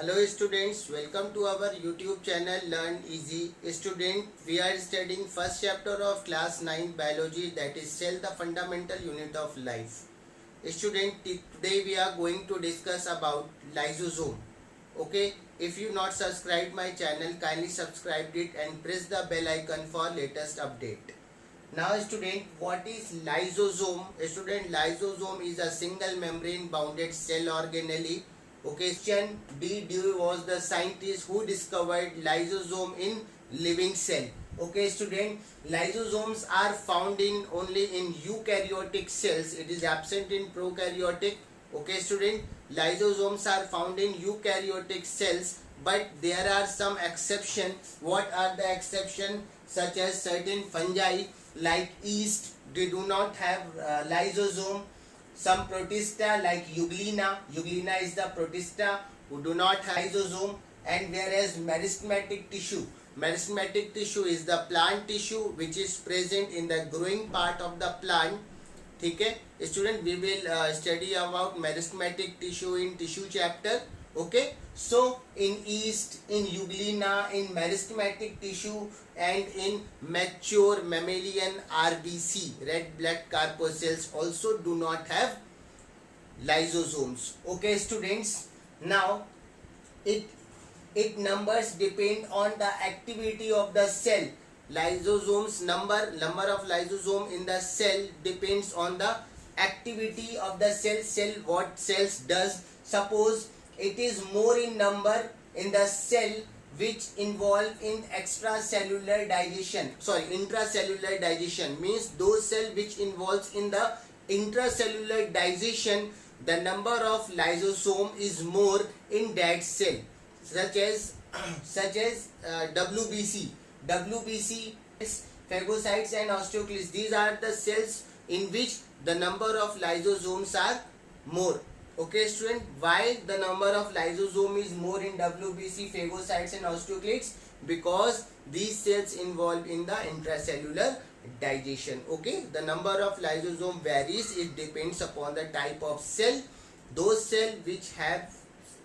Hello students, welcome to our YouTube channel Learn Easy. Student, we are studying first chapter of class 9 biology, that is cell, the fundamental unit of life. Student, today we are going to discuss about lysosome. Okay, if you not subscribed my channel, kindly subscribe it and press the bell icon for latest update. Now student, what is lysosome? Student, lysosome is a single membrane bounded cell organelle. Okay, question D. Dewey was the scientist who discovered lysosome in living cell. Okay student, lysosomes are found in only in eukaryotic cells. It is absent in prokaryotic. Okay student, lysosomes are found in eukaryotic cells, but there are some exceptions. What are the exceptions? Such as certain fungi like yeast, they do not have lysosome. Some protista like euglena is the protista who do not have lysosome. And whereas meristematic tissue is the plant tissue which is present in the growing part of the plant. Okay student, we will study about meristematic tissue in tissue chapter. Okay, so in yeast, in euglena, in meristematic tissue, and in mature mammalian RBC, red blood corpuscles, also do not have lysosomes. Okay students, now it numbers depend on the activity of the cell. Lysosomes number of lysosome in the cell depends on the activity of the cell. What cells does? Suppose it is more in number in the cell which involve in intracellular digestion, means those cells which involves in the intracellular digestion, the number of lysosome is more in that cell, such as WBC, phagocytes and osteoclasts. These are the cells in which the number of lysosomes are more. Okay student, why the number of lysosome is more in WBC, phagocytes and osteoclasts? Because these cells involved in the intracellular digestion. Okay, the number of lysosome varies. It depends upon the type of cell. Those cells which have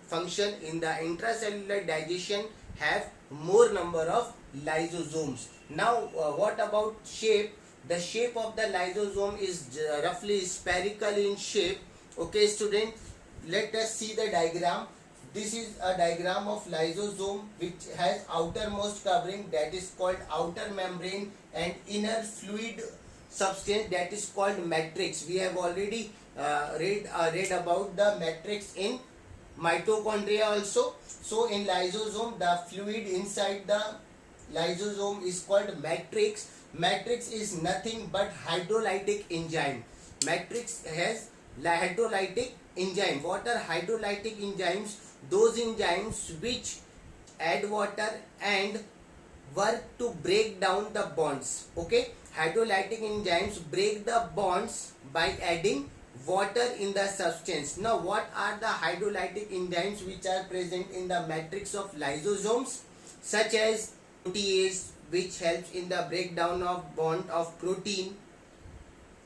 function in the intracellular digestion have more number of lysosomes. Now what about shape? The shape of the lysosome is roughly spherical in shape. Okay student, let us see the diagram. This is a diagram of lysosome which has outermost covering, that is called outer membrane, and inner fluid substance, that is called matrix. We have already read about the matrix in mitochondria also. So in lysosome, the fluid inside the lysosome is called matrix. Matrix is nothing but hydrolytic enzyme. Matrix has hydrolytic enzyme. What are hydrolytic enzymes? Those enzymes which add water and work to break down the bonds. Okay, hydrolytic enzymes break the bonds by adding water in the substance. Now what are the hydrolytic enzymes which are present in the matrix of lysosomes? Such as protease, which helps in the breakdown of bond of protein,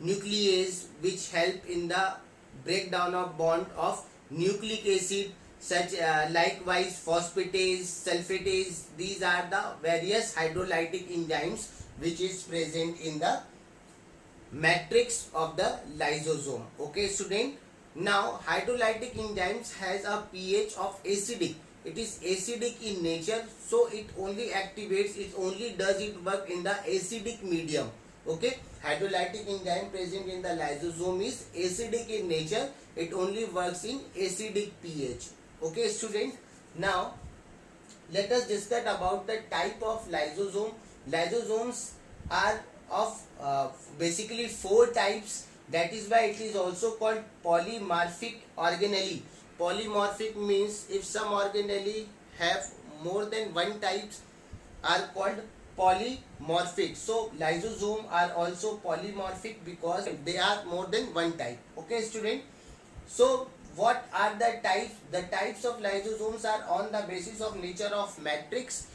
nuclease, which help in the breakdown of bond of nucleic acid, such likewise phosphatase, sulfatase. These are the various hydrolytic enzymes which is present in the matrix of the lysosome. Okay student, now hydrolytic enzymes has a pH of acidic. It is acidic in nature, so it only activates, it only does it work in the acidic medium. Okay, hydrolytic enzyme present in the lysosome is acidic in nature. It only works in acidic pH. Okay student, now let us discuss about the type of lysosome. Lysosomes are of basically 4 types. That is why it is also called polymorphic organelle. Polymorphic means if some organelle have more than one types are called polymorphic. So lysosome are also polymorphic because they are more than one type. Okay student, so what are the types? The types of lysosomes are on the basis of nature of matrix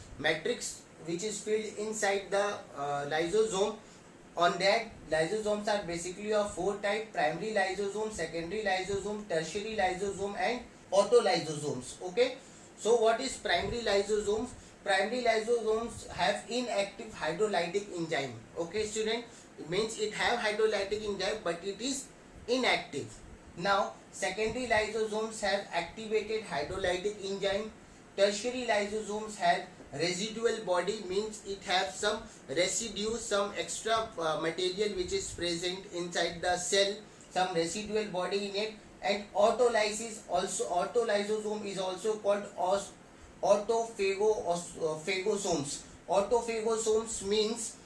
which is filled inside the lysosome. On that, lysosomes are basically of 4 types: primary lysosome, secondary lysosome, tertiary lysosome and autolysosomes. Okay, So what is primary lysosomes? Primary lysosomes have inactive hydrolytic enzyme. Okay student, it means it have hydrolytic enzyme but it is inactive. Now secondary lysosomes have activated hydrolytic enzyme. Tertiary lysosomes have residual body, means it have some residue, some extra material which is present inside the cell, some residual body in it. And autolysis, also autolysosome is also called autophagosomes. Autophagosomes means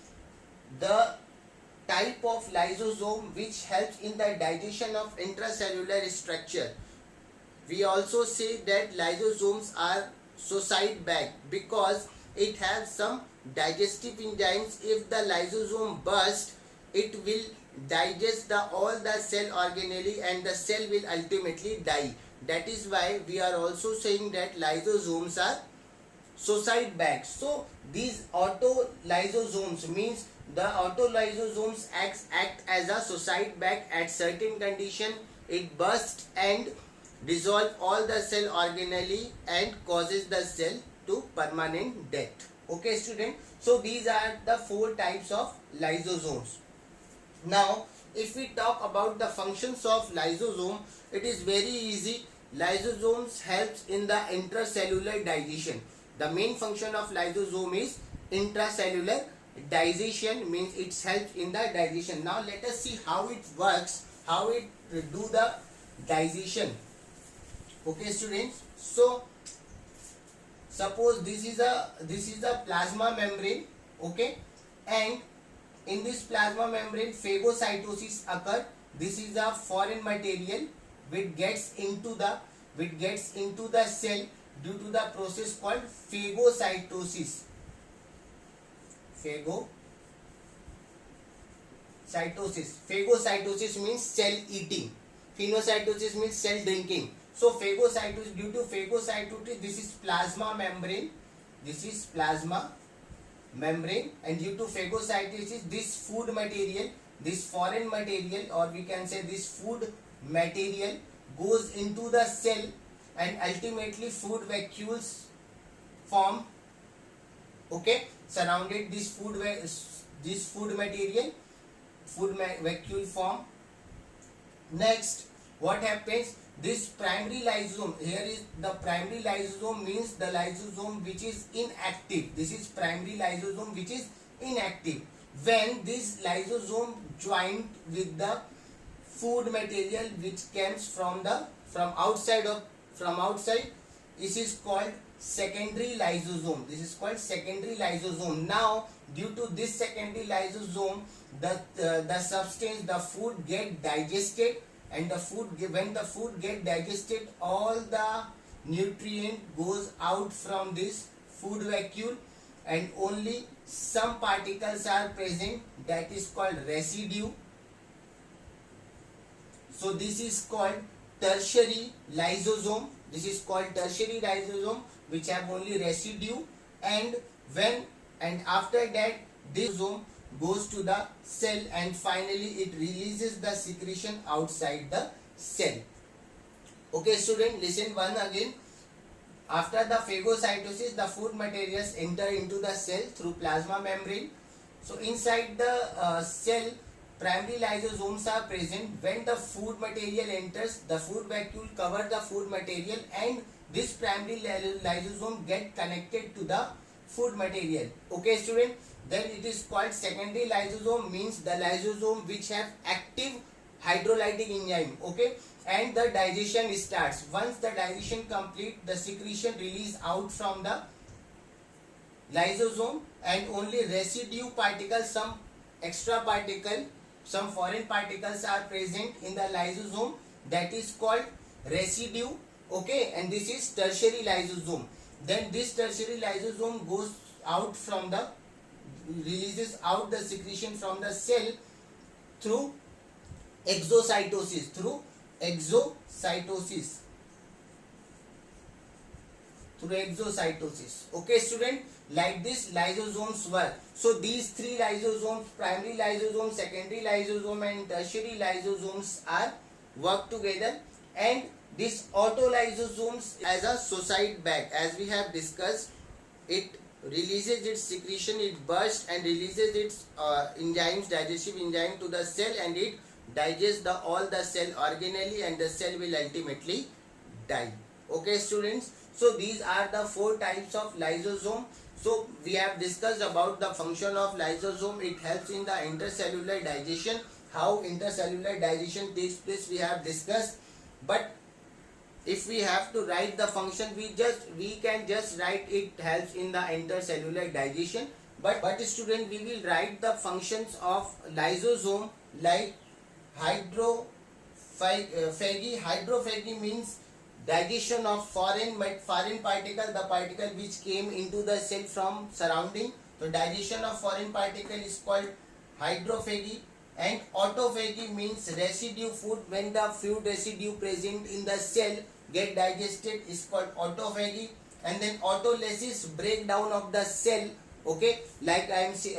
the type of lysosome which helps in the digestion of intracellular structure. We also say that lysosomes are suicide bag because it has some digestive enzymes. If the lysosome bursts, it will digest all the cell organelle and the cell will ultimately die. That is why we are also saying that lysosomes are suicide bags. So these autolysosomes means the autolysosomes act as a suicide bag. At certain condition it bursts and dissolve all the cell organelle and causes the cell to permanent death. Okay student, so these are the 4 types of lysosomes. Now if we talk about the functions of lysosome, it is very easy. Lysosomes helps in the intracellular digestion. The main function of lysosome is intracellular digestion, means it helps in the digestion. Now let us see how it works, how it do the digestion. Okay students, so suppose this is a plasma membrane, okay, and in this plasma membrane phagocytosis occur. This is a foreign material which gets into the cell due to the process called phagocytosis. Phagocytosis means cell eating. Phagocytosis means cell drinking. So phagocytosis, due to phagocytosis, this is plasma membrane. This is plasma membrane, and due to phagocytosis, this food material, this foreign material, or we can say this food material goes into the cell and ultimately food vacuoles form. Okay, surrounded this food material, food vacuole form. Next, what happens? This primary lysosome, here is the primary lysosome, means the lysosome which is inactive. This is primary lysosome which is inactive. When this lysosome joined with the food material which comes from outside, this is called secondary lysosome. This is called secondary lysosome. Now due to this secondary lysosome, the substance, the food get digested, and when the food get digested, all the nutrient goes out from this food vacuole and only some particles are present, that is called residue. So this is called tertiary lysosome. This is called tertiary lysosome which have only residue, and after that this lysosome goes to the cell and finally it releases the secretion outside the cell. Okay student, listen one again. After the phagocytosis, the food materials enter into the cell through plasma membrane. So inside the cell, primary lysosomes are present. When the food material enters, the food vacuole covers the food material and this primary lysosome get connected to the food material. Okay student, then it is called secondary lysosome, means the lysosome which have active hydrolytic enzyme. Okay, and the digestion starts. Once the digestion complete, the secretion release out from the lysosome and only residue particles, some extra particle, some foreign particles are present in the lysosome, that is called residue. Okay, and this is tertiary lysosome. Then this tertiary lysosome goes out from the, releases out the secretion from the cell through exocytosis. Okay student, like this lysosomes work. So these three lysosomes, primary lysosome, secondary lysosome and tertiary lysosomes are work together, and This autolysosomes as a suicide bag, as we have discussed, it releases its secretion, it bursts and releases its enzymes, digestive enzyme to the cell, and it digests all the cell organelle, and the cell will ultimately die. Okay students, so these are the 4 types of lysosome. So we have discussed about the function of lysosome. It helps in the intercellular digestion. How intercellular digestion takes place we have discussed, but if we have to write the function, we can just write it helps in the intercellular digestion. But student, we will write the functions of lysosome like hydrophagy. Hydrophagy means digestion of foreign particle, the particle which came into the cell from surrounding. So digestion of foreign particle is called hydrophagy. And autophagy means residue food, when the food residue present in the cell get digested is called autophagy. And then autolysis, breakdown of the cell, okay, like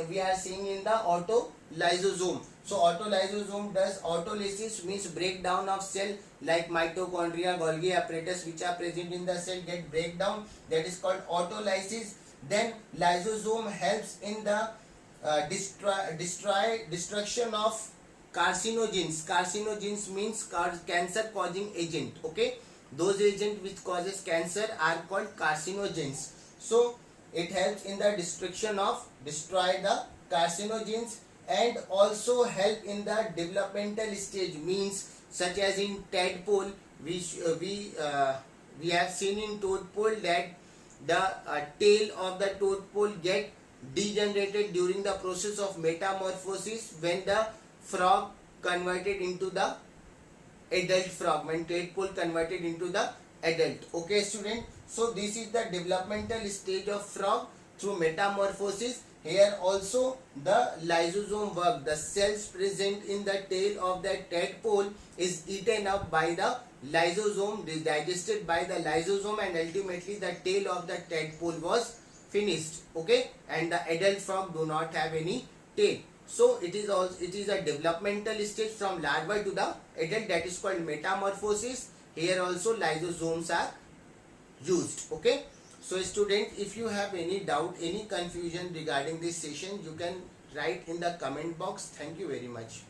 we are seeing in the autolysosome. So autolysosome does autolysis, means breakdown of cell, like mitochondria, Golgi apparatus which are present in the cell get breakdown, that is called autolysis. Then lysosome helps in the destruction of carcinogens. Carcinogens means cancer causing agent, okay, those agents which causes cancer are called carcinogens. So it helps in the destroy the carcinogens, and also help in the developmental stage, means such as in tadpole, which we have seen in toadpole that the tail of the toadpole get degenerated during the process of metamorphosis when the frog converted into the adult frog, when tadpole converted into the adult. Okay student, so this is the developmental stage of frog through metamorphosis. Here also the lysosome work. The cells present in the tail of the tadpole is eaten up by the lysosome, digested by the lysosome, and ultimately the tail of the tadpole was finished, okay, and the adult frog do not have any tail. So it is a developmental stage from larva to the adult, that is called metamorphosis. Here also lysosomes are used, okay. So student, if you have any doubt, any confusion regarding this session, you can write in the comment box. Thank you very much.